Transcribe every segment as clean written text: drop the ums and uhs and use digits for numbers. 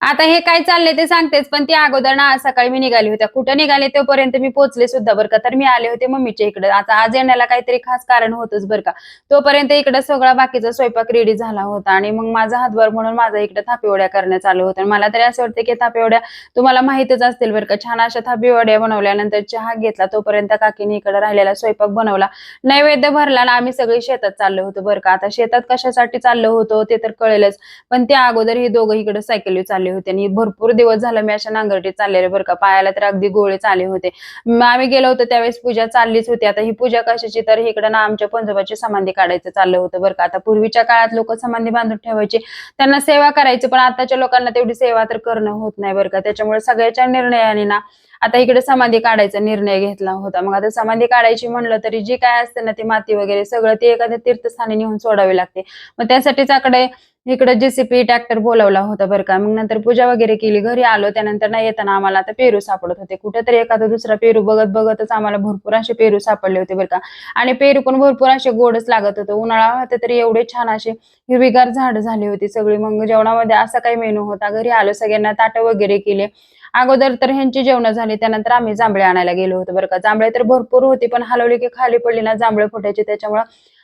आता हे काय चाललंय ते सांगतेच, पण ती अगोदर ना आज सकाळी मी निघाली होत्या. कुठं निघाले तोपर्यंत मी पोहोचले सुद्धा बरं का. तर मी आले होते मम्मीच्या इकडं. आता आज येण्याला काहीतरी खास कारण होतंच बरं का. तोपर्यंत इकडं सगळा बाकीचा स्वयंपाक रेडी झाला होता आणि मग माझा हातभार म्हणून माझं इकडं थापीवड्या करण्यात आलं होतं. मला तरी असं वाटतं की थापीवड्या तुम्हाला माहीतच असतील बरं का. छान अशा थापीवड्या बनवल्यानंतर चहा घेतला. तोपर्यंत काकीने इकडं राहिलेला स्वयंपाक बनवला. नैवेद्य भरला आणि आम्ही सगळे शेतात चाललो होतो बरं का. आता शेतात कशासाठी चाललो होतो ते तर कळेलच. पण त्या अगोदर हे दोघं इकडे सायकलीवर चालले होते आणि भरपूर दिवस झालं मी अशा नांगरटीत चाललेले बरं का. पायाला तर अगदी गोळेच आले होते. मग आम्ही गेलो होतो त्यावेळेस पूजा चाललीच होती. आता ही पूजा कशाची तर इकडे ना आमच्या पंजोबाची समाधी काढायचं चाललं होतं बरं का. आता पूर्वीच्या काळात लोक समाधी बांधून ठेवायची, त्यांना सेवा करायची, पण आताच्या लोकांना तेवढी सेवा तर करणं होत नाही बरं का. त्याच्यामुळे सगळ्याच्या निर्णयाने ना आता इकडे समाधी काढायचा निर्णय घेतला होता. मग आता समाधी काढायची म्हणलं तरी जी काय असते ना ती माती वगैरे सगळं ती एखाद्या तीर्थस्थानी नेऊन सोडावी लागते. मग त्यासाठीच इकडे जेसीपी ट्रॅक्टर बोलावला होता बरं का. मग नंतर पूजा वगैरे केली, घरी आलो. त्यानंतर नाही येताना आम्हाला आता पेरू सापडत होते. कुठेतरी एखादा दुसरा पेरू बघत बघतच आम्हाला भरपूर असे पेरू सापडले होते बरं का. आणि पेरू पण भरपूर असे गोडच लागत होते. उन्हाळा होता तरी एवढे छान असे हिरवीगार झाड झाली होती सगळी. मग जेवणामध्ये असा काही मेनू होता. घरी आलो, सगळ्यांना ताटं वगैरे केले. अगोदर तर ह्यांची जेवण झाली, त्यानंतर आम्ही जांभळे आणायला गेलो होतो बरं का. जांभळे तर भरपूर होती, पण हलवली की खाली पडली ना जांभळे फुटायचे. त्याच्यामुळे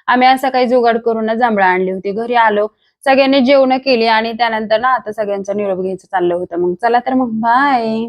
आम्ही असा काही जुगाड करून ना जांभळं आणली होती. घरी आलो, सगळ्यांनी जेवण केली आणि त्यानंतर ना आता सगळ्यांचा निरोप घ्यायचं चाललं होतं. मग चला तर मग बाय.